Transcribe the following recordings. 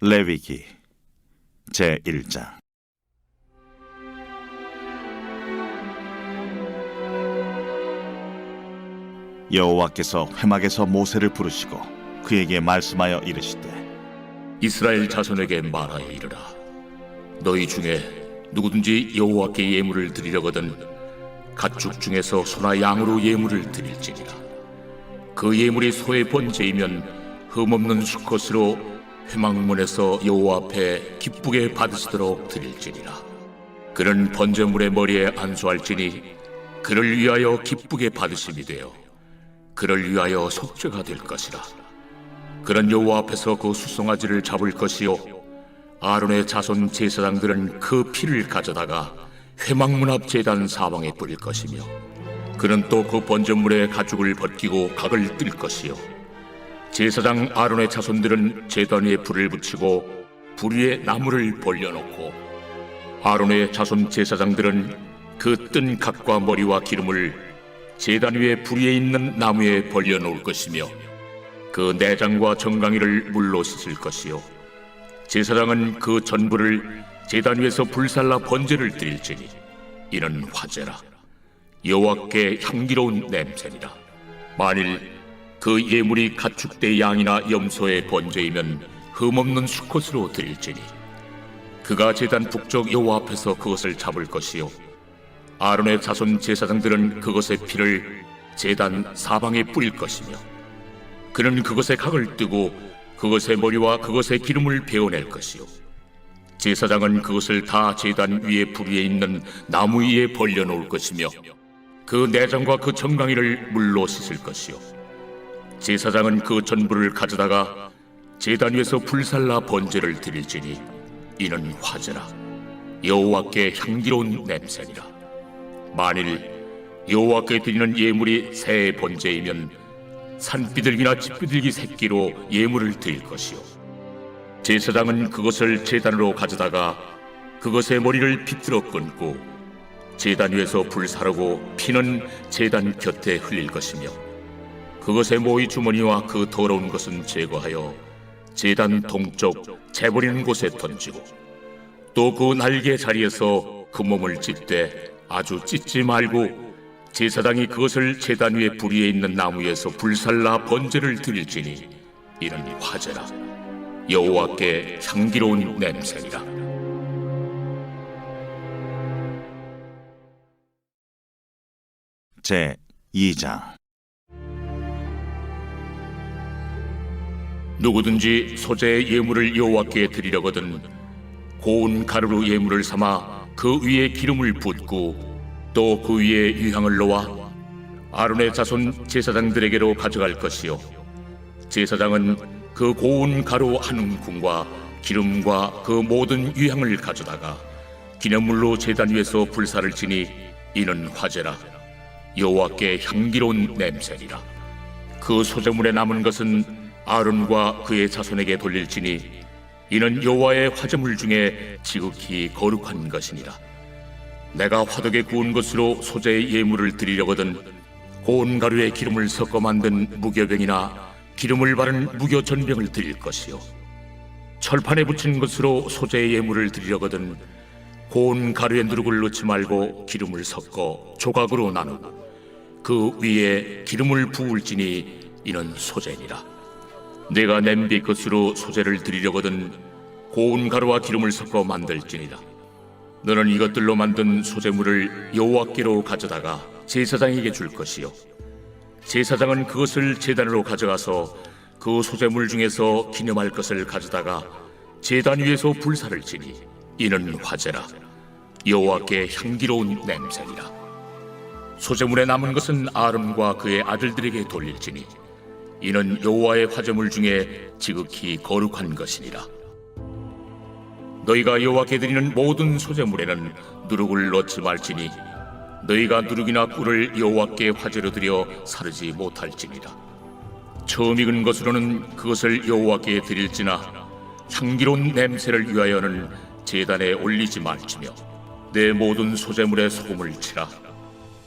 레위기 제1장. 여호와께서 회막에서 모세를 부르시고 그에게 말씀하여 이르시되, 이스라엘 자손에게 말하여 이르라. 너희 중에 누구든지 여호와께 예물을 드리려거든 가축 중에서 소나 양으로 예물을 드릴지니라. 그 예물이 소의 번제이면 흠없는 수컷으로 회막문에서 여호와 앞에 기쁘게 받으시도록 드릴지니라. 그는 번제물의 머리에 안수할지니 그를 위하여 기쁘게 받으심이 되어 그를 위하여 속죄가 될 것이라. 그는 여호와 앞에서 그 수송아지를 잡을 것이요 아론의 자손 제사장들은 그 피를 가져다가 회막문 앞 제단 사방에 뿌릴 것이며, 그는 또 그 번제물의 가죽을 벗기고 각을 뜰 것이요 제사장 아론의 자손들은 제단 위에 불을 붙이고 불 위에 나무를 벌려놓고, 아론의 자손 제사장들은 그 뜬 각과 머리와 기름을 제단 위에 불 위에 있는 나무에 벌려놓을 것이며, 그 내장과 정강이를 물로 씻을 것이요 제사장은 그 전부를 제단 위에서 불살라 번제를 드릴지니 이는 화제라. 여호와께 향기로운 냄새니라. 만일 그 예물이 가축대 양이나 염소의 번제이면 흠없는 수컷으로 드릴지니 그가 제단 북쪽 여호와 앞에서 그것을 잡을 것이요 아론의 자손 제사장들은 그것의 피를 제단 사방에 뿌릴 것이며, 그는 그것의 각을 뜨고 그것의 머리와 그것의 기름을 베어낼 것이요 제사장은 그것을 다 제단 위에 불 위에 있는 나무 위에 벌려놓을 것이며, 그 내장과 그 정강이를 물로 씻을 것이요 제사장은 그 전부를 가져다가 제단 위에서 불살라 번제를 드릴지니 이는 화제라. 여호와께 향기로운 냄새니라. 만일 여호와께 드리는 예물이 새의 번제이면 산비둘기나 집비둘기 새끼로 예물을 드릴 것이요 제사장은 그것을 제단으로 가져다가 그것의 머리를 비틀어 끊고 제단 위에서 불사르고 피는 제단 곁에 흘릴 것이며, 그것의 모이 주머니와 그 더러운 것은 제거하여 제단 동쪽 재버리는 곳에 던지고, 또 그 날개 자리에서 그 몸을 찢되 아주 찢지 말고 제사장이 그것을 제단 위에 불 위에 있는 나무 위에서 불살라 번제를 드릴지니 이는 화제라. 여호와께 향기로운 냄새니라. 제2장. 누구든지 소재의 예물을 여호와께 드리려거든 고운 가루로 예물을 삼아 그 위에 기름을 붓고 또 그 위에 유향을 놓아 아론의 자손 제사장들에게로 가져갈 것이요 제사장은 그 고운 가루 한 움큼과 기름과 그 모든 유향을 가져다가 기념물로 제단 위에서 불사를 지니 이는 화제라. 여호와께 향기로운 냄새니라. 그 소제물에 남은 것은 아론과 그의 자손에게 돌릴지니 이는 여호와의 화제물 중에 지극히 거룩한 것이니라. 내가 화덕에 구운 것으로 소제의 예물을 드리려거든 고운 가루에 기름을 섞어 만든 무교병이나 기름을 바른 무교전병을 드릴 것이요 철판에 붙인 것으로 소제의 예물을 드리려거든 고운 가루에 누룩을 넣지 말고 기름을 섞어 조각으로 나누고 그 위에 기름을 부을지니 이는 소제니라. 내가 냄비 것으로 소제를 드리려거든 고운 가루와 기름을 섞어 만들지니라. 너는 이것들로 만든 소제물을 여호와께로 가져다가 제사장에게 줄 것이요 제사장은 그것을 제단으로 가져가서 그 소제물 중에서 기념할 것을 가져다가 제단 위에서 불사를 지니 이는 화제라. 여호와께 향기로운 냄새니라. 소제물에 남은 것은 아론과 그의 아들들에게 돌릴지니 이는 여호와의 화제물 중에 지극히 거룩한 것이니라. 너희가 여호와께 드리는 모든 소제물에는 누룩을 넣지 말지니 너희가 누룩이나 꿀을 여호와께 화제로 드려 사르지 못할지니라. 처음 익은 것으로는 그것을 여호와께 드릴지나 향기로운 냄새를 위하여는 제단에 올리지 말지며, 내 모든 소제물에 소금을 치라.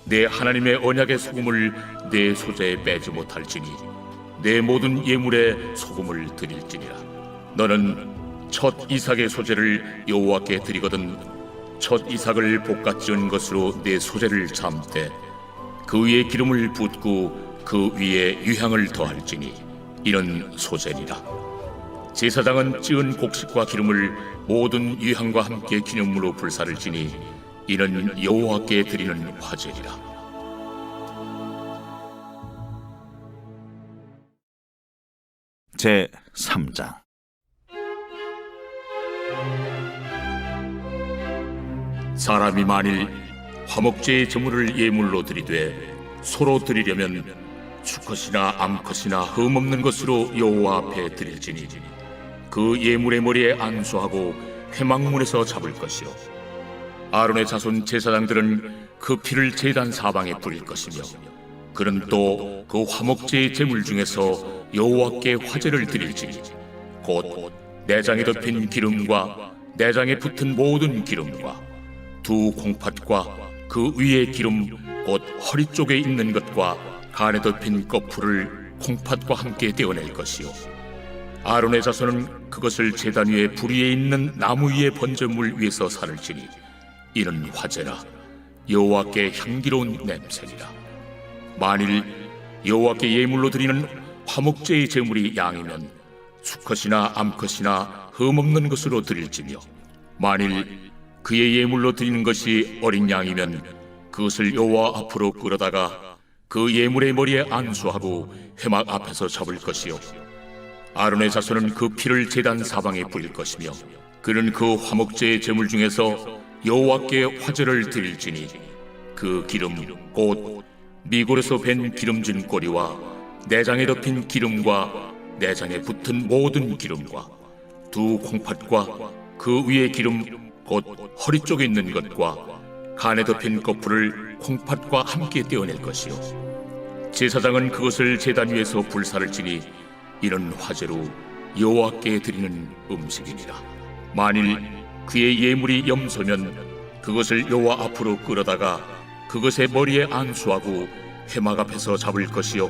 내 하나님의 언약의 소금을 내 소제에 빼지 못할지니 내 모든 예물에 소금을 드릴지니라. 너는 첫 이삭의 소재를 여호와께 드리거든 첫 이삭을 볶아 지은 것으로 내 소재를 삶되 그 위에 기름을 붓고 그 위에 유향을 더할지니 이는 소재니라. 제사장은 찌은 곡식과 기름을 모든 유향과 함께 기념물로 불사를 지니 이는 여호와께 드리는 화제니라. 제 3장. 사람이 만일 화목제의 제물을 예물로 드리되 소로 드리려면 수컷이나 암컷이나 흠없는 것으로 여호와 앞에 드릴지니 그 예물의 머리에 안수하고 회막문에서 잡을 것이요 아론의 자손 제사장들은 그 피를 제단 사방에 뿌릴 것이며 그는 또 그 화목제의 제물 중에서 여호와께 화제를 드릴지니 곧 내장에 덮인 기름과 내장에 붙은 모든 기름과 두 콩팥과 그 위의 기름 곧 허리 쪽에 있는 것과 간에 덮인 거풀을 콩팥과 함께 떼어낼 것이요 아론의 자손은 그것을 제단 위에 불 위에 있는 나무 위에 번제물 위에서 살을 지니 이는 화제라 여호와께 향기로운 냄새니라. 만일 여호와께 예물로 드리는 화목제의 제물이 양이면 수컷이나 암컷이나 흠없는 것으로 드릴지며 만일 그의 예물로 드리는 것이 어린 양이면 그것을 여호와 앞으로 끌어다가 그 예물의 머리에 안수하고 회막 앞에서 잡을 것이요 아론의 자손은 그 피를 제단 사방에 뿌릴 것이며 그는 그 화목제의 제물 중에서 여호와께 화제를 드릴지니 그 기름 곧 미골에서 밴 기름진 꼬리와 내장에 덮인 기름과 내장에 붙은 모든 기름과 두 콩팥과 그 위의 기름 곧 허리 쪽에 있는 것과 간에 덮인 거풀을 콩팥과 함께 떼어낼 것이요 제사장은 그것을 제단 위에서 불사를 지니 이는 화제로 여호와께 드리는 음식이니라. 만일 그의 예물이 염소면 그것을 여호와 앞으로 끌어다가 그것의 머리에 안수하고 회막 앞에서 잡을 것이요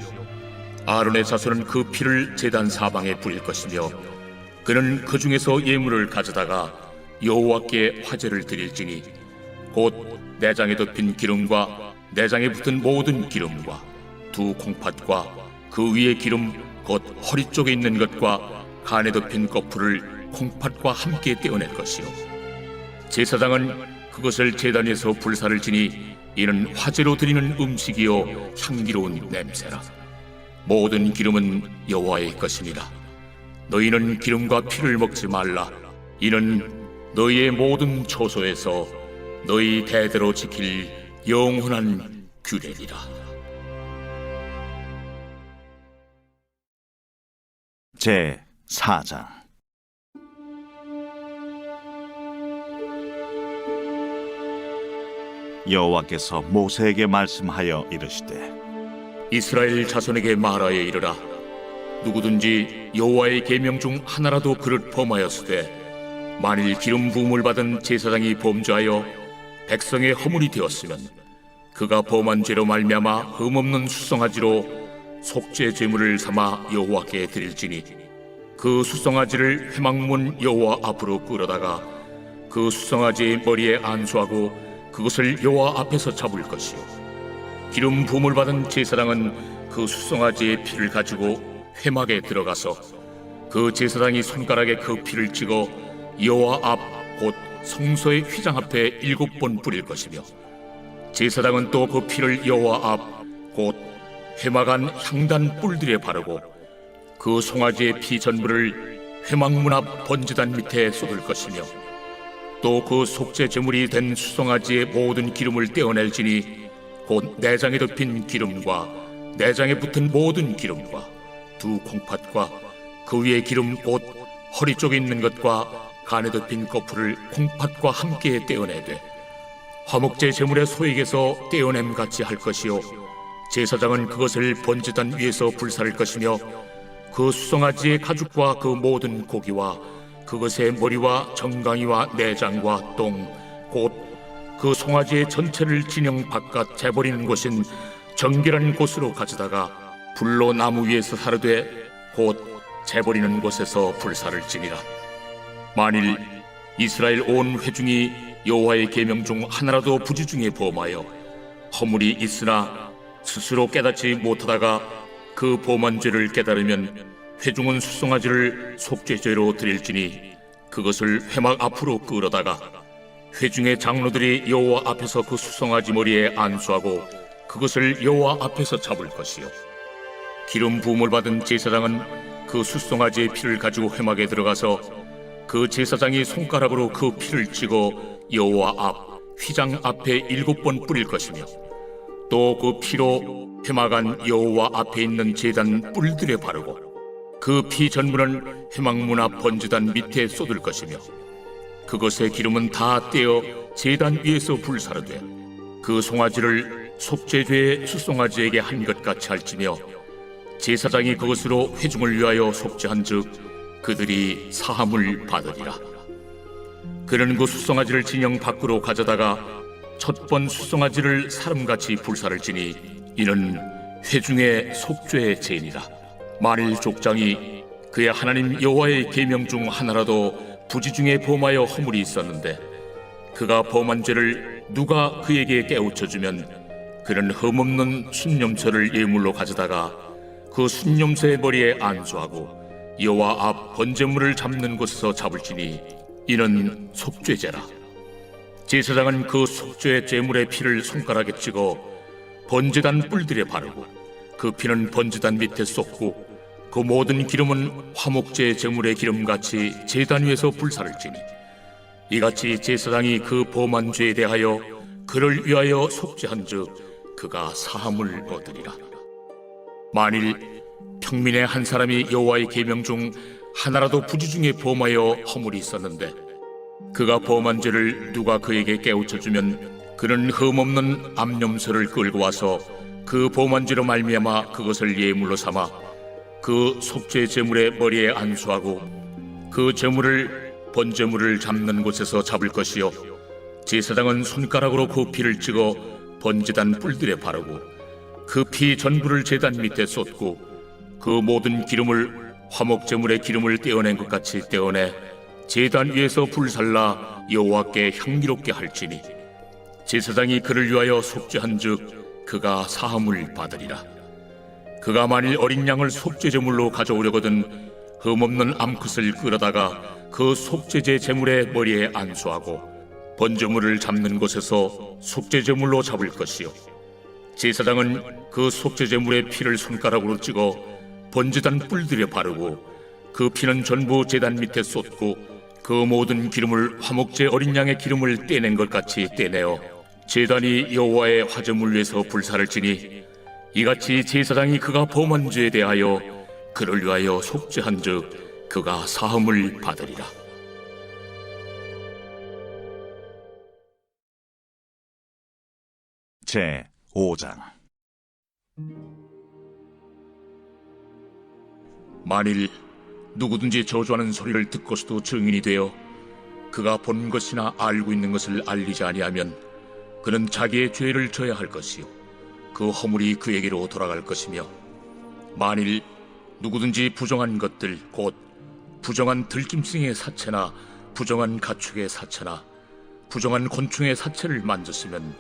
아론의 자손은 그 피를 제단 사방에 뿌릴 것이며 그는 그 중에서 예물을 가져다가 여호와께 화제를 드릴지니 곧 내장에 덮인 기름과 내장에 붙은 모든 기름과 두 콩팥과 그 위의 기름 곧 허리 쪽에 있는 것과 간에 덮인 거풀을 콩팥과 함께 떼어낼 것이요 제사장은 그것을 제단 위에서 불사를 지니 이는 화제로 드리는 음식이요 향기로운 냄새라. 모든 기름은 여호와의 것이니라. 너희는 기름과 피를 먹지 말라. 이는 너희의 모든 처소에서 너희 대대로 지킬 영원한 규례니라. 제 4장. 여호와께서 모세에게 말씀하여 이르시되 이스라엘 자손에게 말하여 이르라. 누구든지 여호와의 계명 중 하나라도 그릇 범하였으되 만일 기름 부음을 받은 제사장이 범죄하여 백성의 허물이 되었으면 그가 범한 죄로 말미암아 흠없는 수송아지로 속죄 제물을 삼아 여호와께 드릴지니 그 수송아지를 회막문 여호와 앞으로 끌어다가 그 수송아지의 머리에 안수하고 그것을 여호와 앞에서 잡을 것이요 기름 부음을 받은 제사장은 그 수송아지의 피를 가지고 회막에 들어가서 그 제사장이 손가락에 그 피를 찍어 여호와 앞 곧 성소의 휘장 앞에 7번 뿌릴 것이며 제사장은 또 그 피를 여호와 앞 곧 회막 안 향단 뿔들에 바르고 그 송아지의 피 전부를 회막문 앞 번제단 밑에 쏟을 것이며 또 그 속죄 제물이 된 수송아지의 모든 기름을 떼어낼지니 곧 내장에 덮인 기름과 내장에 붙은 모든 기름과 두 콩팥과 그 위의 기름 곧 허리 쪽에 있는 것과 간에 덮인 거풀을 콩팥과 함께 떼어내되 화목제 제물의 소액에서 떼어냄 같이 할 것이요 제사장은 그것을 번제단 위에서 불사를 것이며 그 수송아지의 가죽과 그 모든 고기와 그것의 머리와 정강이와 내장과 똥 곧 그 송아지의 전체를 진영 바깥 재버리는 곳인 정결한 곳으로 가져다가 불로 나무 위에서 사르되 곧 재버리는 곳에서 불사를 지니라. 만일 이스라엘 온 회중이 여호와의 계명 중 하나라도 부지중에 범하여 허물이 있으나 스스로 깨닫지 못하다가 그 범한 죄를 깨달으면 회중은 수송아지를 속죄죄로 드릴지니 그것을 회막 앞으로 끌어다가 회중의 장로들이 여호와 앞에서 그 수송아지 머리에 안수하고 그것을 여호와 앞에서 잡을 것이요 기름 부음을 받은 제사장은 그 수송아지의 피를 가지고 회막에 들어가서 그 제사장이 손가락으로 그 피를 찍어 여호와 앞 휘장 앞에 7번 뿌릴 것이며 또 그 피로 회막 안 여호와 앞에 있는 제단 뿔들에 바르고 그 피 전부는 회막문 앞 번제단 밑에 쏟을 것이며 그것의 기름은 다 떼어 제단 위에서 불사르되 그 송아지를 속죄죄의 수송아지에게 한 것 같이 할지며 제사장이 그것으로 회중을 위하여 속죄한즉 그들이 사함을 받으리라. 그는 그 수송아지를 진영 밖으로 가져다가 첫 번 수송아지를 사람같이 불사를지니 이는 회중의 속죄의 죄니라. 만일 족장이 그의 하나님 여호와의 계명 중 하나라도 부지 중에 범하여 허물이 있었는데 그가 범한 죄를 누가 그에게 깨우쳐주면 그는 흠없는 순념처를 예물로 가져다가 그 순념새의 머리에 안수하고 여호와 앞 번제물을 잡는 곳에서 잡을지니 이는 속죄죄라. 제사장은 그 속죄의 제물의 피를 손가락에 찍어 번제단 뿔들에 바르고 그 피는 번제단 밑에 쏟고 그 모든 기름은 화목제 제물의 기름같이 제단 위에서 불사를지니 이같이 제사장이 그 범한 죄에 대하여 그를 위하여 속죄한즉 그가 사함을 얻으리라. 만일 평민의 한 사람이 여호와의 계명 중 하나라도 부지 중에 범하여 허물이 있었는데 그가 범한 죄를 누가 그에게 깨우쳐주면 그는 흠없는 암염소를 끌고 와서 그 범한 죄로 말미암아 그것을 예물로 삼아 그 속죄 제물의 머리에 안수하고 그 제물을 번제물을 잡는 곳에서 잡을 것이요 제사장은 손가락으로 그 피를 찍어 번제단 뿔들에 바르고 그 피 전부를 제단 밑에 쏟고 그 모든 기름을 화목제물의 기름을 떼어낸 것 같이 떼어내 제단 위에서 불살라 여호와께 향기롭게 할지니 제사장이 그를 위하여 속죄한즉 그가 사함을 받으리라. 그가 만일 어린 양을 속죄제물로 가져오려거든 흠없는 암컷을 끌어다가 그 속죄제 제물의 머리에 안수하고 번제물을 잡는 곳에서 속죄제물로 잡을 것이요 제사장은 그 속죄제물의 피를 손가락으로 찍어 번제단 뿔들에 바르고 그 피는 전부 제단 밑에 쏟고 그 모든 기름을 화목제 어린 양의 기름을 떼낸 것 같이 떼내어 제단이 여호와의 화제물 위에서 불사를지니 이같이 제사장이 그가 범한 죄에 대하여 그를 위하여 속죄한즉 그가 사함을 받으리라. 제 5장. 만일 누구든지 저주하는 소리를 듣고서도 증인이 되어 그가 본 것이나 알고 있는 것을 알리지 아니하면 그는 자기의 죄를 져야 할 것이요 그 허물이 그에게로 돌아갈 것이며 만일 누구든지 부정한 것들 곧 부정한 들짐승의 사체나 부정한 가축의 사체나 부정한 곤충의 사체를 만졌으면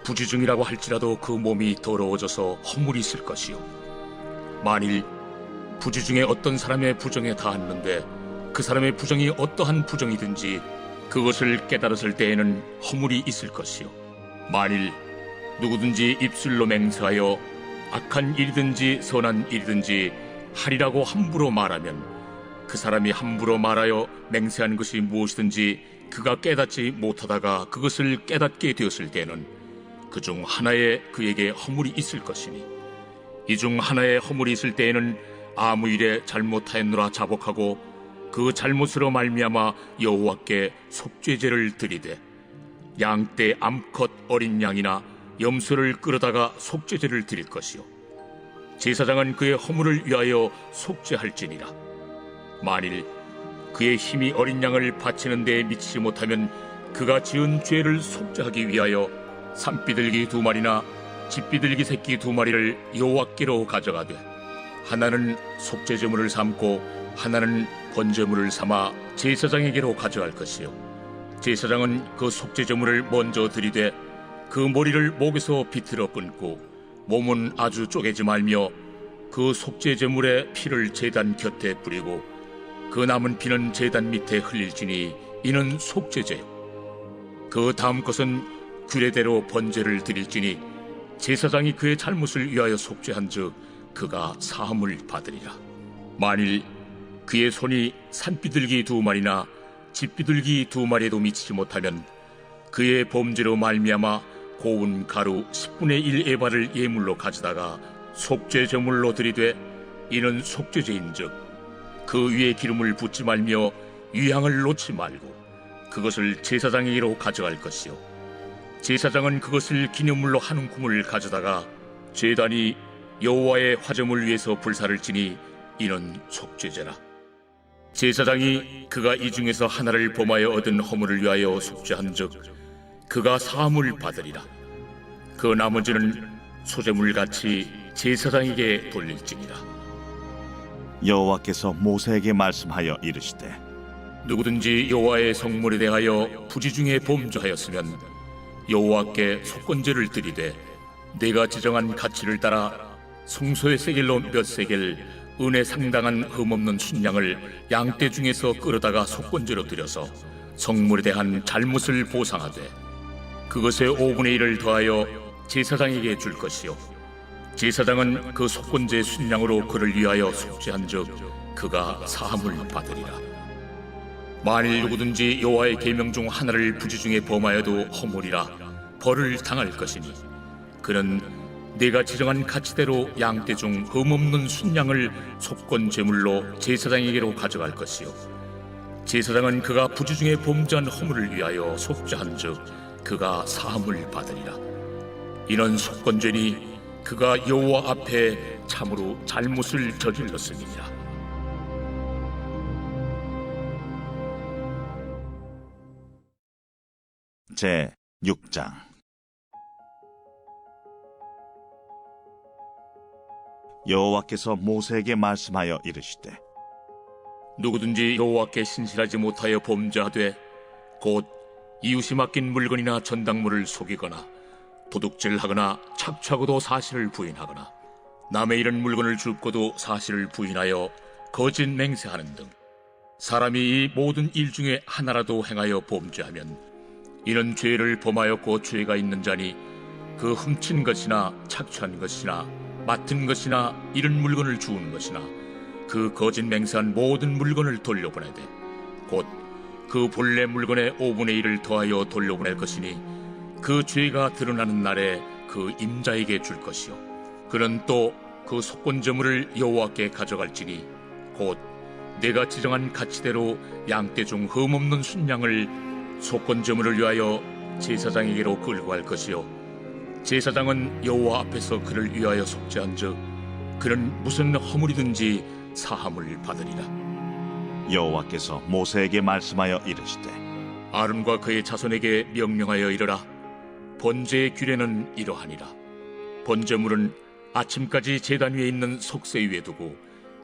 부지중이라고 할지라도 그 몸이 더러워져서 허물이 있을 것이요 만일 부지 중에 어떤 사람의 부정에 닿았는데 그 사람의 부정이 어떠한 부정이든지 그것을 깨달았을 때에는 허물이 있을 것이요 만일 누구든지 입술로 맹세하여 악한 일이든지 선한 일이든지 하리라고 함부로 말하면 그 사람이 함부로 말하여 맹세한 것이 무엇이든지 그가 깨닫지 못하다가 그것을 깨닫게 되었을 때는 그 중 하나에 그에게 허물이 있을 것이니 이 중 하나에 허물이 있을 때에는 아무 일에 잘못하였노라 자복하고 그 잘못으로 말미암아 여호와께 속죄제를 드리되 양떼 암컷 어린 양이나 염소를 끌어다가 속죄제를 드릴 것이요 제사장은 그의 허물을 위하여 속죄할지니라. 만일 그의 힘이 어린 양을 바치는 데에 미치지 못하면 그가 지은 죄를 속죄하기 위하여 산비둘기 2마리나 집비둘기 새끼 2마리를 여호와께로 가져가되 하나는 속죄제물을 삼고 하나는 번제물을 삼아 제사장에게로 가져갈 것이요 제사장은 그 속죄제물을 먼저 들이되 그 머리를 목에서 비틀어 끊고 몸은 아주 쪼개지 말며 그 속죄제물의 피를 제단 곁에 뿌리고 그 남은 피는 제단 밑에 흘릴지니 이는 속죄제요 그 다음 것은 규례대로 번제를 드릴지니 제사장이 그의 잘못을 위하여 속죄한즉 그가 사함을 받으리라. 만일 그의 손이 산비둘기 2마리나 집비둘기 2마리에도 미치지 못하면 그의 범죄로 말미암아 고운 가루 10분의 1 에바를 예물로 가져다가 속죄제물로 드리되 이는 속죄제인즉 그 위에 기름을 붓지 말며 유향을 놓지 말고 그것을 제사장에게로 가져갈 것이요 제사장은 그것을 기념물로 한 움큼을 가져다가 제단이 여호와의 화제물 위에서 불사를 지니 이는 속죄제라. 제사장이 그가 이 중에서 하나를 범하여 얻은 허물을 위하여 속죄한즉 그가 사함을 받으리라. 그 나머지는 소제물같이 제사장에게 돌릴지니라. 여호와께서 모세에게 말씀하여 이르시되 누구든지 여호와의 성물에 대하여 부지 중에 범죄하였으면 여호와께 속건제를 드리되 내가 지정한 가치를 따라 성소의 세겔로 몇 세겔 은에 상당한 흠없는 순양을 양떼 중에서 끌어다가 속건제로 드려서 성물에 대한 잘못을 보상하되 그것의 5분의 1을 더하여 제사장에게 줄 것이요 제사장은 그 속건제 순양으로 그를 위하여 속죄한즉 그가 사함을 받으리라. 만일 누구든지 여호와의 계명 중 하나를 부지 중에 범하여도 허물이라 벌을 당할 것이니 그는 내가 지정한 가치대로 양떼 중 흠없는 순양을 속건 제물로 제사장에게로 가져갈 것이요 제사장은 그가 부지 중에 범죄한 허물을 위하여 속죄한즉 그가 사함을 받으리라. 이는 속건죄니 그가 여호와 앞에 참으로 잘못을 저질렀음이니라. 제 6장. 여호와께서 모세에게 말씀하여 이르시되 누구든지 여호와께 신실하지 못하여 범죄하되 곧 이웃이 맡긴 물건이나 전당물을 속이거나 도둑질하거나 착취하고도 사실을 부인하거나 남의 잃은 물건을 줍고도 사실을 부인하여 거짓 맹세하는 등 사람이 이 모든 일 중에 하나라도 행하여 범죄하면 이는 죄를 범하였고 죄가 있는 자니 그 훔친 것이나 착취한 것이나 맡은 것이나 잃은 물건을 주우는 것이나 그 거짓 맹세한 모든 물건을 돌려보내되 곧 그 본래 물건의 5분의 1을 더하여 돌려보낼 것이니 그 죄가 드러나는 날에 그 임자에게 줄 것이요 그는 또 그 속건제물을 여호와께 가져갈지니 곧 내가 지정한 가치대로 양떼 중 흠없는 순양을 속건제물을 위하여 제사장에게로 끌고 갈 것이요 제사장은 여호와 앞에서 그를 위하여 속죄한즉 그는 무슨 허물이든지 사함을 받으리라. 여호와께서 모세에게 말씀하여 이르시되 아론과 그의 자손에게 명령하여 이르라. 번제의 규례는 이러하니라. 번제물은 아침까지 제단 위에 있는 속세 위에 두고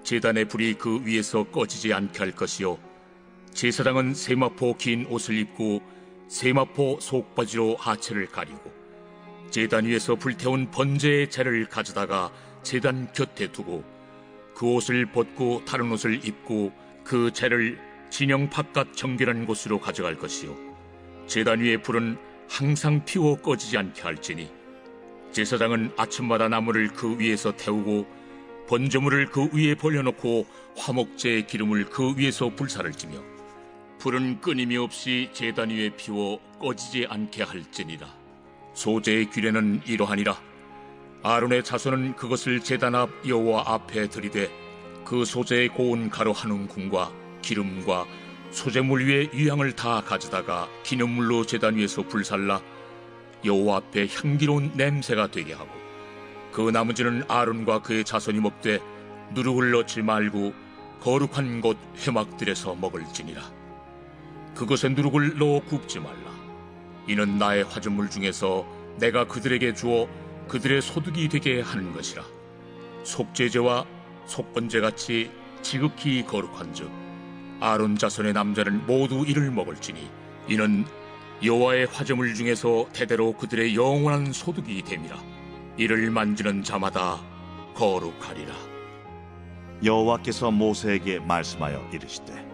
제단의 불이 그 위에서 꺼지지 않게 할 것이요 제사장은 세마포 긴 옷을 입고 세마포 속바지로 하체를 가리고 제단 위에서 불태운 번제의 재를 가져다가 제단 곁에 두고 그 옷을 벗고 다른 옷을 입고 그 재를 진영 바깥 정결한 곳으로 가져갈 것이요 제단 위의 불은 항상 피워 꺼지지 않게 할지니 제사장은 아침마다 나무를 그 위에서 태우고 번제물을 그 위에 벌려놓고 화목제의 기름을 그 위에서 불사를 지며 불은 끊임이 없이 제단 위에 피워 꺼지지 않게 할지니라. 소제의 규례는 이러하니라. 아론의 자손은 그것을 제단 앞 여호와 앞에 들이되 그 소제의 고운 가루 한 움큼과 기름과 소제물 위에 유향을 다 가져다가 기념물로 제단 위에서 불살라 여호와 앞에 향기로운 냄새가 되게 하고 그 나머지는 아론과 그의 자손이 먹되 누룩을 넣지 말고 거룩한 곳 회막들에서 먹을지니라. 그것에 누룩을 넣어 굽지 말라. 이는 나의 화전물 중에서 내가 그들에게 주어 그들의 소득이 되게 하는 것이라. 속죄제와 속건제같이 지극히 거룩한즉 아론 자손의 남자는 모두 이를 먹을지니 이는 여호와의 화제물 중에서 대대로 그들의 영원한 소득이 됨이라. 이를 만지는 자마다 거룩하리라. 여호와께서 모세에게 말씀하여 이르시되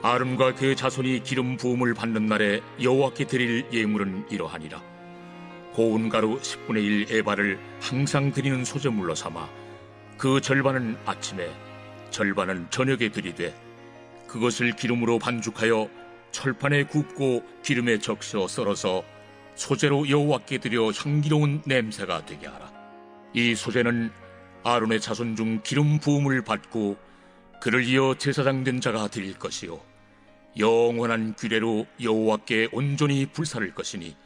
아론과 그의 자손이 기름 부음을 받는 날에 여호와께 드릴 예물은 이러하니라. 고운 가루 10분의 1 에바를 항상 드리는 소제물로 삼아 그 절반은 아침에 절반은 저녁에 드리되 그것을 기름으로 반죽하여 철판에 굽고 기름에 적셔 썰어서 소제로 여호와께 드려 향기로운 냄새가 되게 하라. 이 소제는 아론의 자손 중 기름 부음을 받고 그를 이어 제사장 된 자가 드릴 것이요 영원한 규례로 여호와께 온전히 불사를 것이니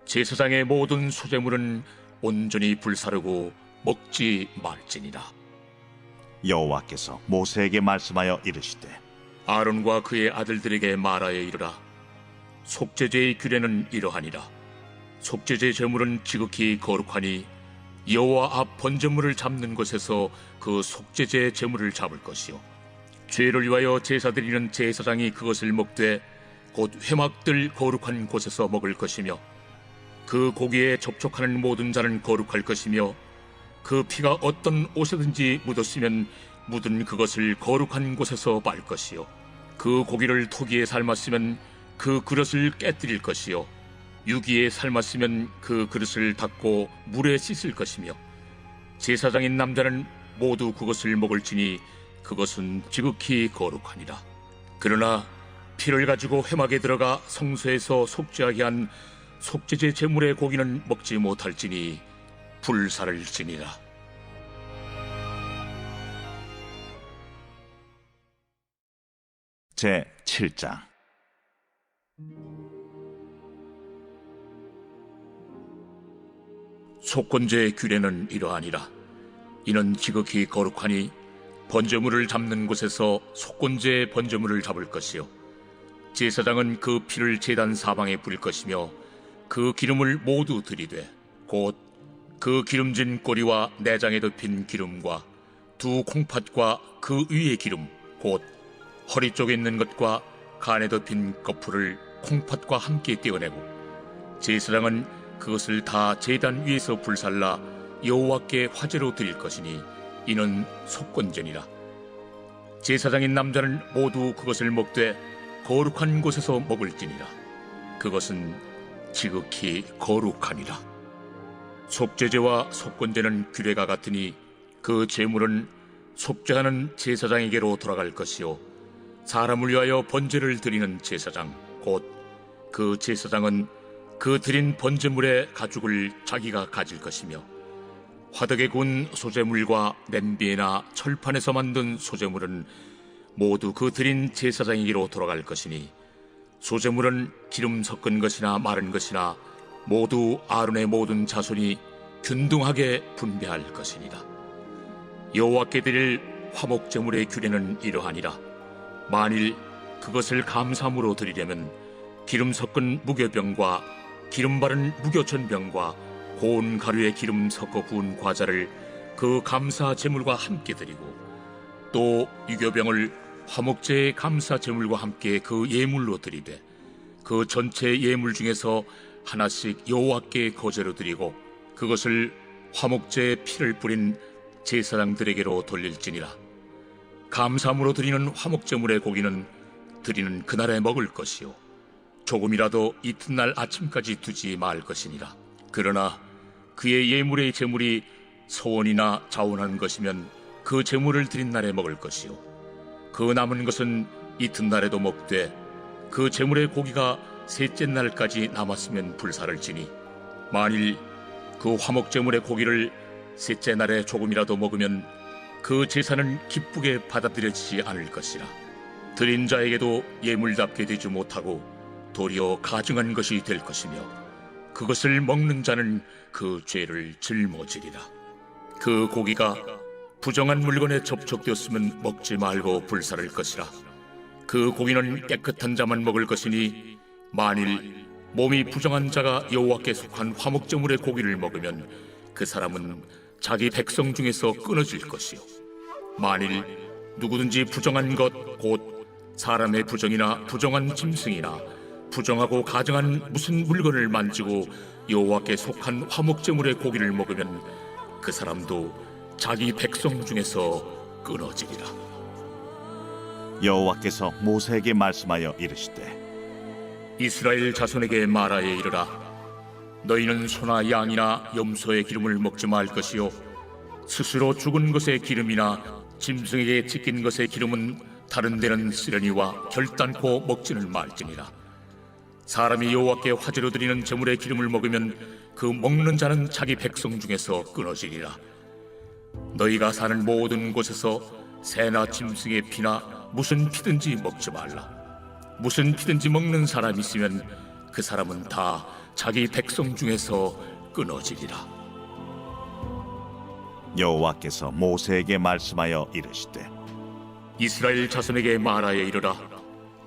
제사장의 모든 소제물은 온전히 불사르고 먹지 말지니라. 여호와께서 모세에게 말씀하여 이르시되 아론과 그의 아들들에게 말하여 이르라. 속죄제의 규례는 이러하니라. 속죄제 제물은 지극히 거룩하니 여호와 앞 번제물을 잡는 곳에서 그 속죄제 제물을 잡을 것이요 죄를 위하여 제사 드리는 제사장이 그것을 먹되 곧 회막들 거룩한 곳에서 먹을 것이며 그 고기에 접촉하는 모든 자는 거룩할 것이며 그 피가 어떤 옷에든지 묻었으면 묻은 그것을 거룩한 곳에서 말 것이요 그 고기를 토기에 삶았으면 그 그릇을 깨뜨릴 것이요 유기에 삶았으면 그 그릇을 닦고 물에 씻을 것이며 제사장인 남자는 모두 그것을 먹을지니 그것은 지극히 거룩하니라. 그러나 피를 가지고 회막에 들어가 성소에서 속죄하게 한 속죄제 제물의 고기는 먹지 못할지니 불사를지니라. 제 7장 속건제의 규례는 이러하니라. 이는 지극히 거룩하니 번제물을 잡는 곳에서 속건제의 번제물을 잡을 것이요 제사장은 그 피를 제단 사방에 뿌릴 것이며 그 기름을 모두 들이되 곧 그 기름진 꼬리와 내장에 덮인 기름과 두 콩팥과 그 위의 기름 곧 허리 쪽에 있는 것과 간에 덮인 거풀을 콩팥과 함께 떼어내고 제사장은 그것을 다 제단 위에서 불살라 여호와께 화제로 드릴 것이니 이는 속건제니라. 제사장인 남자는 모두 그것을 먹되 거룩한 곳에서 먹을지니라. 그것은 지극히 거룩하니라. 속죄제와 속건제는 규례가 같으니 그 제물은 속죄하는 제사장에게로 돌아갈 것이요 사람을 위하여 번제를 드리는 제사장 곧 그 제사장은 그 드린 번제물의 가죽을 자기가 가질 것이며 화덕에 구운 소제물과 냄비나 철판에서 만든 소제물은 모두 그 드린 제사장에게로 돌아갈 것이니 소제물은 기름 섞은 것이나 마른 것이나 모두 아론의 모든 자손이 균등하게 분배할 것이니라. 여호와께 드릴 화목제물의 규례는 이러하니라. 만일 그것을 감사함으로 드리려면 기름 섞은 무교병과 기름 바른 무교전병과 고운 가루에 기름 섞어 부은 과자를 그 감사 제물과 함께 드리고 또 유교병을 화목제의 감사 제물과 함께 그 예물로 드리되 그 전체 예물 중에서 하나씩 여호와께 거제로 드리고 그것을 화목제의 피를 뿌린 제사장들에게로 돌릴지니라. 감사함으로 드리는 화목제물의 고기는 드리는 그날에 먹을 것이요 조금이라도 이튿날 아침까지 두지 말 것이니라. 그러나 그의 예물의 제물이 소원이나 자원한 것이면 그 제물을 드린 날에 먹을 것이요 그 남은 것은 이튿날에도 먹되 그 제물의 고기가 셋째 날까지 남았으면 불사를지니 만일 그 화목제물의 고기를 셋째 날에 조금이라도 먹으면 그 제사는 기쁘게 받아들여지지 않을 것이라. 드린 자에게도 예물답게 되지 못하고 도리어 가증한 것이 될 것이며 그것을 먹는 자는 그 죄를 짊어지리라. 그 고기가 부정한 물건에 접촉되었으면 먹지 말고 불사를 것이라. 그 고기는 깨끗한 자만 먹을 것이니 만일 몸이 부정한 자가 여호와께 속한 화목제물의 고기를 먹으면 그 사람은 자기 백성 중에서 끊어질 것이요 만일 누구든지 부정한 것 곧 사람의 부정이나 부정한 짐승이나 부정하고 가증한 무슨 물건을 만지고 여호와께 속한 화목제물의 고기를 먹으면 그 사람도 자기 백성 중에서 끊어지리라. 여호와께서 모세에게 말씀하여 이르시되 이스라엘 자손에게 말하여 이르라. 너희는 소나 양이나 염소의 기름을 먹지 말 것이요 스스로 죽은 것의 기름이나 짐승에게 찢긴 것의 기름은 다른 데는 쓰려니와 결단코 먹지는 말지니라. 사람이 여호와께 화제로 드리는 제물의 기름을 먹으면 그 먹는 자는 자기 백성 중에서 끊어지리라. 너희가 사는 모든 곳에서 새나 짐승의 피나 무슨 피든지 먹지 말라. 무슨 피든지 먹는 사람이 있으면 그 사람은 다 자기 백성 중에서 끊어지리라. 여호와께서 모세에게 말씀하여 이르시되 이스라엘 자손에게 말하여 이르라.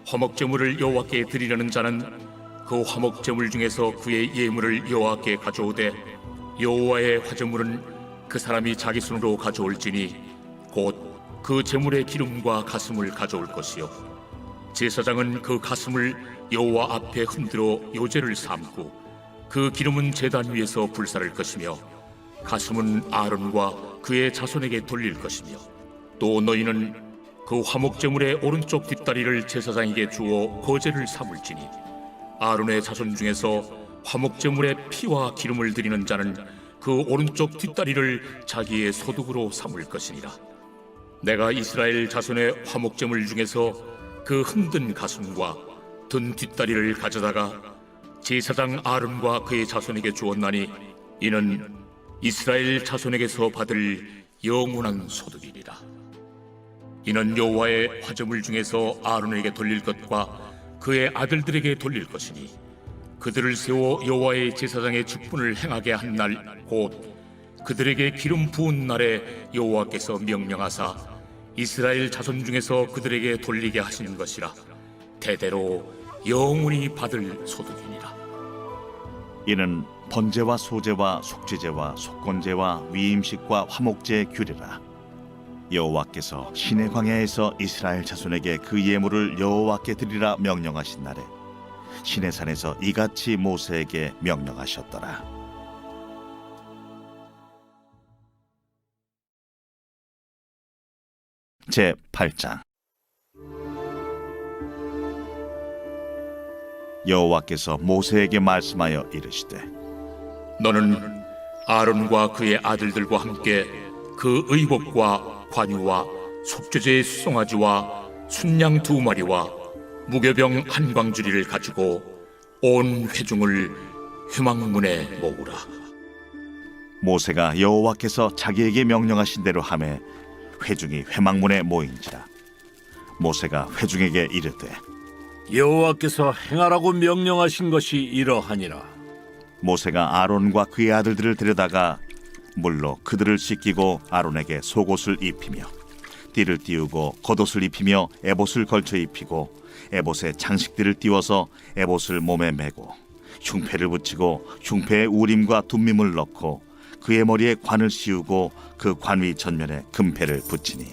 화목제물을 여호와께 드리려는 자는 그 화목제물 중에서 그의 예물을 여호와께 가져오되 여호와의 화제물은 그 사람이 자기 손으로 가져올지니 곧 그 제물의 기름과 가슴을 가져올 것이요 제사장은 그 가슴을 여호와 앞에 흔들어 요제를 삼고 그 기름은 제단 위에서 불사를 것이며 가슴은 아론과 그의 자손에게 돌릴 것이며 또 너희는 그 화목제물의 오른쪽 뒷다리를 제사장에게 주어 거제를 삼을지니 아론의 자손 중에서 화목제물의 피와 기름을 드리는 자는 그 오른쪽 뒷다리를 자기의 소득으로 삼을 것이니라. 내가 이스라엘 자손의 화목제물 중에서 그 흔든 가슴과 든 뒷다리를 가져다가 제사장 아론과 그의 자손에게 주었나니 이는 이스라엘 자손에게서 받을 영원한 소득이니라. 이는 여호와의 화제물 중에서 아론에게 돌릴 것과 그의 아들들에게 돌릴 것이니 그들을 세워 여호와의 제사장의 직분을 행하게 한 날 곧 그들에게 기름 부은 날에 여호와께서 명령하사 이스라엘 자손 중에서 그들에게 돌리게 하시는 것이라. 대대로 영원히 받을 소득이니라. 이는 번제와 소제와 속죄제와 속건제와 위임식과 화목제의 규례라. 여호와께서 시내 광야에서 이스라엘 자손에게 그 예물을 여호와께 드리라 명령하신 날에 시내산에서 이같이 모세에게 명령하셨더라. 제 8장. 여호와께서 모세에게 말씀하여 이르시되 너는 아론과 그의 아들들과 함께 그 의복과 관유와 속죄제의 수송아지와 순양 2마리와 무교병 한 광주리를 가지고 온 회중을 회막문에 모으라. 모세가 여호와께서 자기에게 명령하신 대로 하매 회중이 회막문에 모인지라. 모세가 회중에게 이르되 여호와께서 행하라고 명령하신 것이 이러하니라. 모세가 아론과 그의 아들들을 데려다가 물로 그들을 씻기고 아론에게 속옷을 입히며 띠를 띄우고 겉옷을 입히며 에봇을 걸쳐 입히고 에봇에 장식들을 띄워서 에봇을 몸에 메고 흉패를 붙이고 흉패에 우림과 둠밈을 넣고 그의 머리에 관을 씌우고 그 관 위 전면에 금패를 붙이니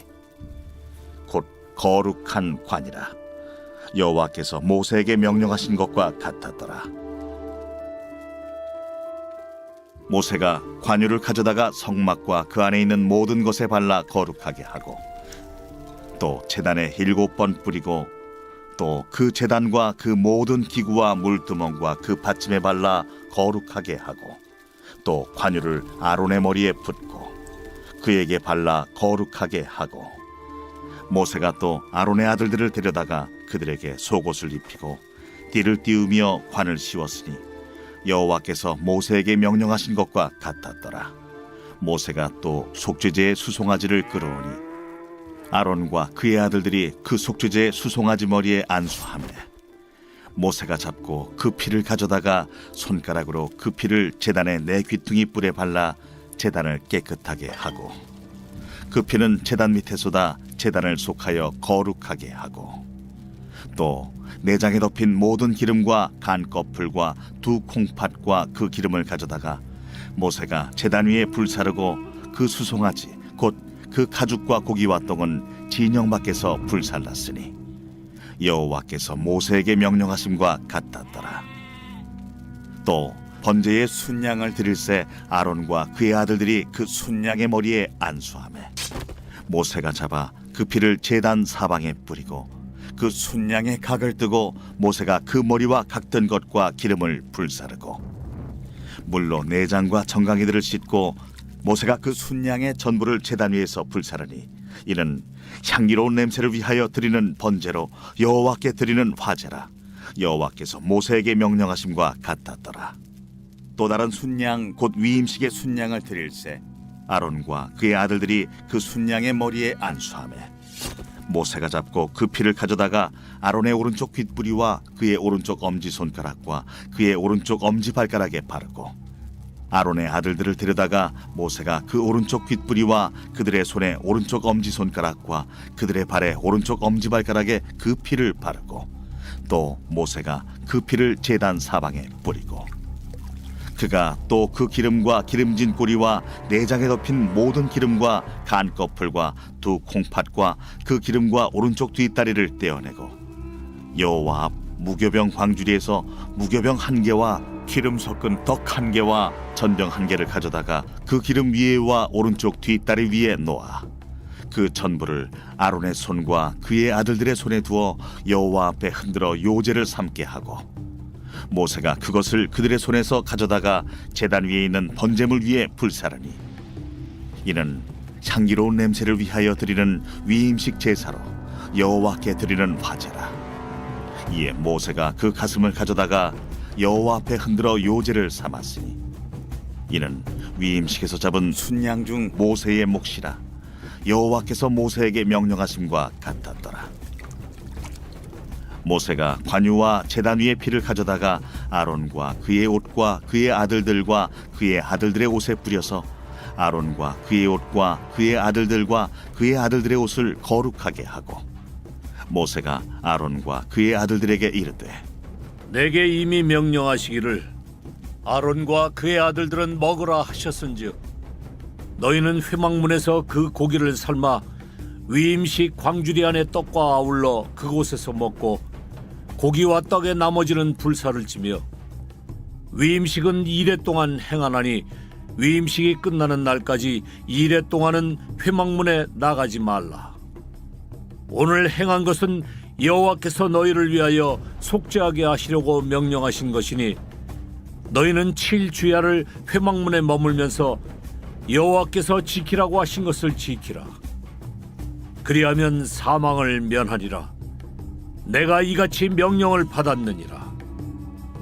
곧 거룩한 관이라. 여호와께서 모세에게 명령하신 것과 같았더라. 모세가 관유를 가져다가 성막과 그 안에 있는 모든 것에 발라 거룩하게 하고 또 제단에 7번 뿌리고 또 그 제단과 그 모든 기구와 물두멍과 그 받침에 발라 거룩하게 하고 또 관유를 아론의 머리에 붓고 그에게 발라 거룩하게 하고 모세가 또 아론의 아들들을 데려다가 그들에게 속옷을 입히고 띠를 띄우며 관을 씌웠으니 여호와께서 모세에게 명령하신 것과 같았더라. 모세가 또 속죄제의 수송아지를 끌어오니 아론과 그의 아들들이 그 속죄제의 수송아지 머리에 안수하며 모세가 잡고 그 피를 가져다가 손가락으로 그 피를 제단의 4귀퉁이 뿔에 발라 제단을 깨끗하게 하고 그 피는 제단 밑에 쏟아 제단을 속하여 거룩하게 하고 또 내장에 덮인 모든 기름과 간꺼풀과 2 콩팥과 그 기름을 가져다가 모세가 제단 위에 불사르고 그 수송아지 곧 그 가죽과 고기와 똥은 진영 밖에서 불살랐으니 여호와께서 모세에게 명령하심과 같았더라. 또 번제의 순양을 드릴새 아론과 그의 아들들이 그 순양의 머리에 안수하매 모세가 잡아 그 피를 제단 사방에 뿌리고 그 순양의 각을 뜨고 모세가 그 머리와 각든 것과 기름을 불사르고 물로 내장과 정강이들을 씻고 모세가 그 순양의 전부를 제단 위에서 불사르니 이는 향기로운 냄새를 위하여 드리는 번제로 여호와께 드리는 화제라. 여호와께서 모세에게 명령하심과 같았더라. 또 다른 순양 곧 위임식의 순양을 드릴새 아론과 그의 아들들이 그 순양의 머리에 안수하매 모세가 잡고 그 피를 가져다가 아론의 오른쪽 귓부리와 그의 오른쪽 엄지 손가락과 그의 오른쪽 엄지 발가락에 바르고 아론의 아들들을 데려다가 모세가 그 오른쪽 귓부리와 그들의 손에 오른쪽 엄지 손가락과 그들의 발에 오른쪽 엄지 발가락에 그 피를 바르고 또 모세가 그 피를 제단 사방에 뿌리고 그가 또 그 기름과 기름진 꼬리와 내장에 덮인 모든 기름과 간꺼풀과 두 콩팥과 그 기름과 오른쪽 뒷다리를 떼어내고 여호와 앞 무교병 광주리에서 무교병 1개와 기름 섞은 떡 1개와 전병 1개를 가져다가 그 기름 위에와 오른쪽 뒷다리 위에 놓아 그 전부를 아론의 손과 그의 아들들의 손에 두어 여호와 앞에 흔들어 요제를 삼게 하고 모세가 그것을 그들의 손에서 가져다가 제단 위에 있는 번제물 위에 불사르니 이는 향기로운 냄새를 위하여 드리는 위임식 제사로 여호와께 드리는 화제라. 이에 모세가 그 가슴을 가져다가 여호와 앞에 흔들어 요제를 삼았으니 이는 위임식에서 잡은 순양 중 모세의 몫이라. 여호와께서 모세에게 명령하심과 같았더라. 모세가 관유와 제단 위의 피를 가져다가 아론과 그의 옷과 그의 아들들과 그의 아들들의 옷에 뿌려서 아론과 그의 옷과 그의 아들들과 그의 아들들의 옷을 거룩하게 하고 모세가 아론과 그의 아들들에게 이르되 내게 이미 명령하시기를 아론과 그의 아들들은 먹으라 하셨은즉 너희는 회막문에서 그 고기를 삶아 위임식 광주리 안의 떡과 아울러 그곳에서 먹고 고기와 떡의 나머지는 불사를 지며 위임식은 2례 동안 행하나니 위임식이 끝나는 날까지 2례 동안은 회막문에 나가지 말라. 오늘 행한 것은 여호와께서 너희를 위하여 속죄하게 하시려고 명령하신 것이니 너희는 7주야를 회막문에 머물면서 여호와께서 지키라고 하신 것을 지키라. 그리하면 사망을 면하리라. 내가 이같이 명령을 받았느니라.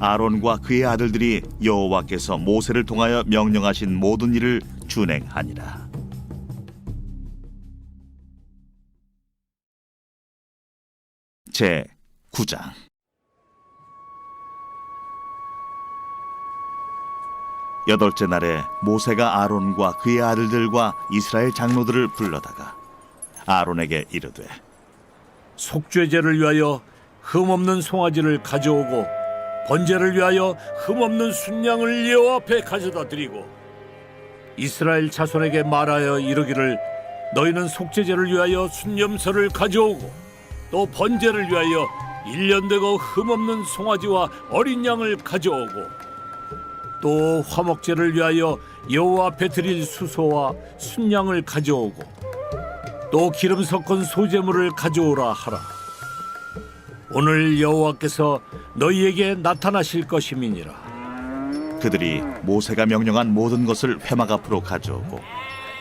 아론과 그의 아들들이 여호와께서 모세를 통하여 명령하신 모든 일을 준행하니라. 제 9장. 여덟째 날에 모세가 아론과 그의 아들들과 이스라엘 장로들을 불러다가 아론에게 이르되 속죄제를 위하여 흠없는 송아지를 가져오고 번제를 위하여 흠없는 순양을 여호와 앞에 가져다 드리고 이스라엘 자손에게 말하여 이르기를 너희는 속죄제를 위하여 순염소를 가져오고 또 번제를 위하여 1년 되고 흠없는 송아지와 어린 양을 가져오고 또 화목제를 위하여 여호와 앞에 드릴 수소와 순양을 가져오고 또 기름 섞은 소제물을 가져오라 하라. 오늘 여호와께서 너희에게 나타나실 것임이니라. 그들이 모세가 명령한 모든 것을 회막 앞으로 가져오고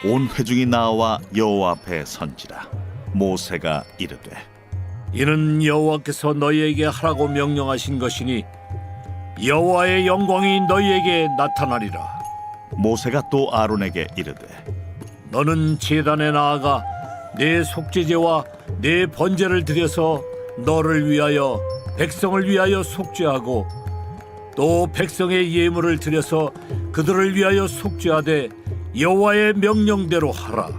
온 회중이 나와 여호와 앞에 선지라. 모세가 이르되 이는 여호와께서 너희에게 하라고 명령하신 것이니 여호와의 영광이 너희에게 나타나리라. 모세가 또 아론에게 이르되 너는 제단에 나아가 내 속죄제와 내 번제를 드려서 너를 위하여 백성을 위하여 속죄하고 또 백성의 예물을 드려서 그들을 위하여 속죄하되 여호와의 명령대로 하라.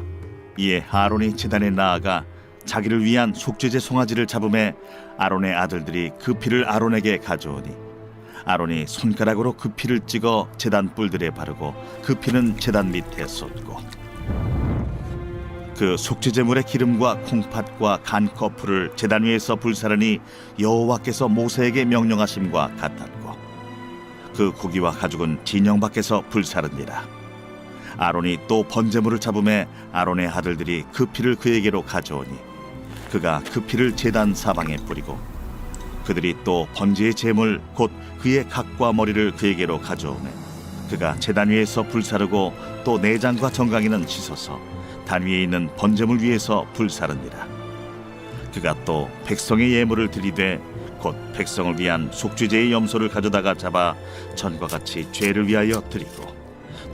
이에 아론이 제단에 나아가 자기를 위한 속죄제 송아지를 잡음에 아론의 아들들이 그 피를 아론에게 가져오니 아론이 손가락으로 그 피를 찍어 제단 뿔들에 바르고 그 피는 제단 밑에 쏟고 그 속죄제물의 기름과 콩팥과 간 거풀을 제단 위에서 불사르니 여호와께서 모세에게 명령하심과 같았고 그 고기와 가죽은 진영 밖에서 불사르니라. 아론이 또 번제물을 잡음에 아론의 아들들이 그 피를 그에게로 가져오니 그가 그 피를 제단 사방에 뿌리고 그들이 또 번제의 제물 곧 그의 각과 머리를 그에게로 가져오매 그가 제단 위에서 불사르고 또 내장과 정강이는 씻어서 단 위에 있는 번제물 위에서 불사르니라. 그가 또 백성의 예물을 드리되 곧 백성을 위한 속죄제의 염소를 가져다가 잡아 전과 같이 죄를 위하여 드리고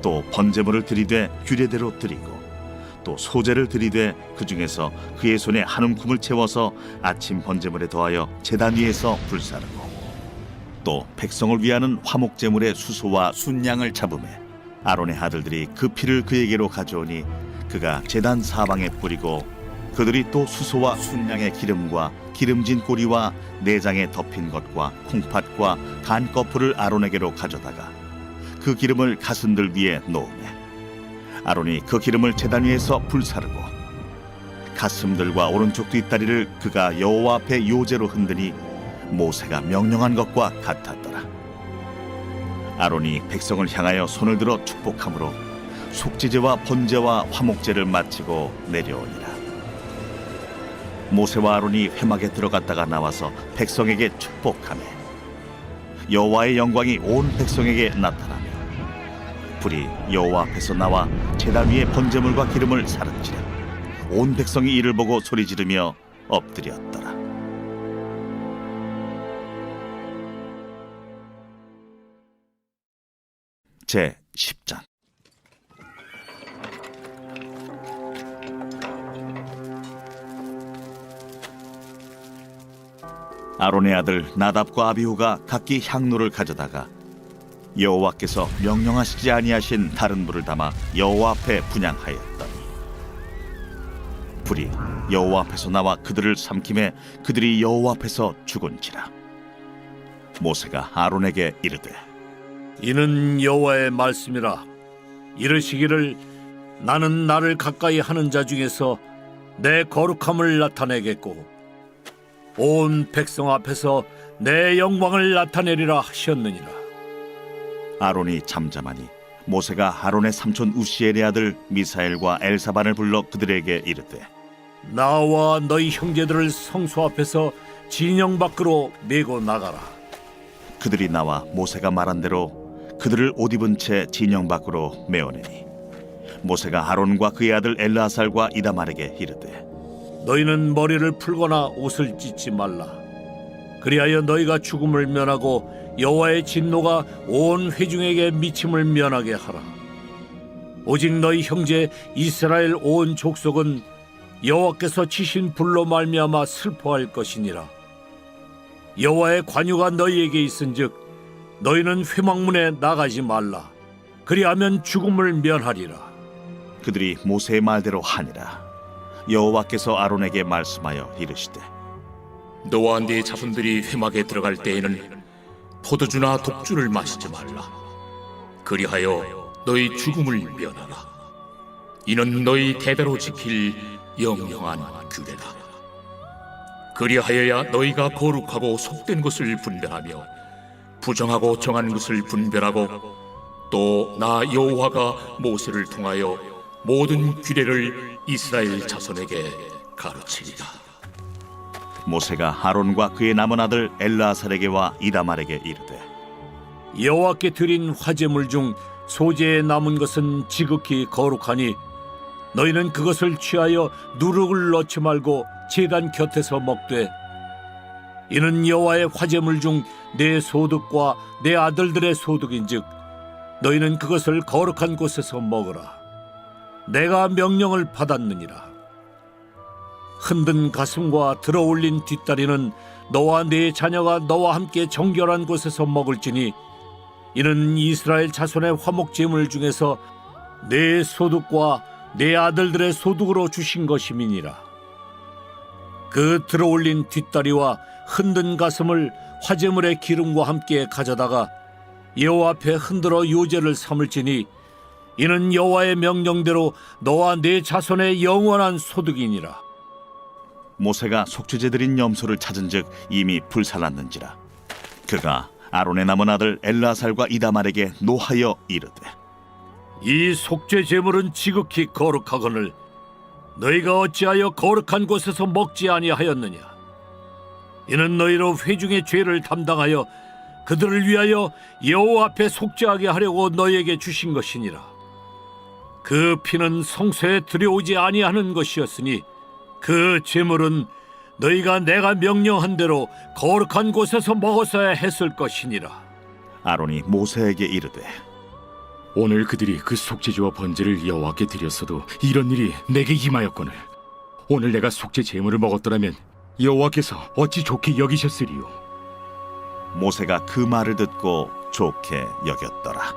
또 번제물을 드리되 규례대로 드리고 또 소제를 드리되 그 중에서 그의 손에 한 움큼을 채워서 아침 번제물에 더하여 제단 위에서 불사르고 또 백성을 위하는 화목제물의 수소와 순양을 잡음에 아론의 아들들이 그 피를 그에게로 가져오니 그가 제단 사방에 뿌리고 그들이 또 수소와 순양의 기름과 기름진 꼬리와 내장에 덮인 것과 콩팥과 간 거풀을 아론에게로 가져다가 그 기름을 가슴들 위에 놓으매 아론이 그 기름을 제단 위에서 불사르고 가슴들과 오른쪽 뒷다리를 그가 여호와 앞에 요제로 흔드니 모세가 명령한 것과 같았더라. 아론이 백성을 향하여 손을 들어 축복함으로 속죄제와 번제와 화목제를 마치고 내려오니라. 모세와 아론이 회막에 들어갔다가 나와서 백성에게 축복하며 여호와의 영광이 온 백성에게 나타나며 불이 여호와 앞에서 나와 제단 위에 번제물과 기름을 사른지라. 온 백성이 이를 보고 소리 지르며 엎드렸더라. 제 10장. 아론의 아들 나답과 아비후가 각기 향로를 가져다가 여호와께서 명령하시지 아니하신 다른 불을 담아 여호와 앞에 분향하였더니 불이 여호와 앞에서 나와 그들을 삼킴에 그들이 여호와 앞에서 죽은지라. 모세가 아론에게 이르되 이는 여호와의 말씀이라. 이르시기를 나는 나를 가까이 하는 자 중에서 내 거룩함을 나타내겠고 온 백성 앞에서 내 영광을 나타내리라 하셨느니라. 아론이 잠잠하니 모세가 아론의 삼촌 우시엘의 아들 미사엘과 엘사반을 불러 그들에게 이르되 나와 너희 형제들을 성소 앞에서 진영 밖으로 메고 나가라. 그들이 나와 모세가 말한 대로 그들을 옷 입은 채 진영 밖으로 메어내니 모세가 아론과 그의 아들 엘르아살과 이다말에게 이르되 너희는 머리를 풀거나 옷을 찢지 말라. 그리하여 너희가 죽음을 면하고 여호와의 진노가 온 회중에게 미침을 면하게 하라. 오직 너희 형제 이스라엘 온 족속은 여호와께서 치신 불로 말미암아 슬퍼할 것이니라. 여호와의 관유가 너희에게 있은즉 너희는 회막문에 나가지 말라. 그리하면 죽음을 면하리라. 그들이 모세의 말대로 하니라. 여호와께서 아론에게 말씀하여 이르시되 너와 네 자손들이 회막에 들어갈 때에는 포도주나 독주를 마시지 말라. 그리하여 너희 죽음을 면하라. 이는 너희 대대로 지킬 영영한 규례라. 그리하여야 너희가 거룩하고 속된 것을 분별하며 부정하고 정한 것을 분별하고 또 나 여호와가 모세를 통하여 모든 규례를 이스라엘 자손에게 가르치리라. 모세가 아론과 그의 남은 아들 엘르아살에게와 이다말에게 이르되 여호와께 드린 화제물 중 소재에 남은 것은 지극히 거룩하니 너희는 그것을 취하여 누룩을 넣지 말고 제단 곁에서 먹되 이는 여호와의 화제물 중 내 소득과 내 아들들의 소득인즉 너희는 그것을 거룩한 곳에서 먹으라. 내가 명령을 받았느니라. 흔든 가슴과 들어올린 뒷다리는 너와 네 자녀가 너와 함께 정결한 곳에서 먹을지니 이는 이스라엘 자손의 화목제물 중에서 내 소득과 내 아들들의 소득으로 주신 것임이니라. 그 들어올린 뒷다리와 흔든 가슴을 화제물의 기름과 함께 가져다가 여호와 앞에 흔들어 요제를 삼을지니 이는 여호와의 명령대로 너와 네 자손의 영원한 소득이니라. 모세가 속죄제 드린 염소를 찾은즉 이미 불살랐는지라. 그가 아론의 남은 아들 엘라살과 이다말에게 노하여 이르되, 이 속죄 제물은 지극히 거룩하거늘 너희가 어찌하여 거룩한 곳에서 먹지 아니하였느냐? 이는 너희로 회중의 죄를 담당하여 그들을 위하여 여호와 앞에 속죄하게 하려고 너희에게 주신 것이니라. 그 피는 성소에 들여오지 아니하는 것이었으니 그 제물은 너희가 내가 명령한 대로 거룩한 곳에서 먹었어야 했을 것이니라. 아론이 모세에게 이르되, 오늘 그들이 그 속죄제와 번제를 여호와께 드렸어도 이런 일이 내게 임하였거늘 오늘 내가 속죄 제물을 먹었더라면 여호와께서 어찌 좋게 여기셨으리요. 모세가 그 말을 듣고 좋게 여겼더라.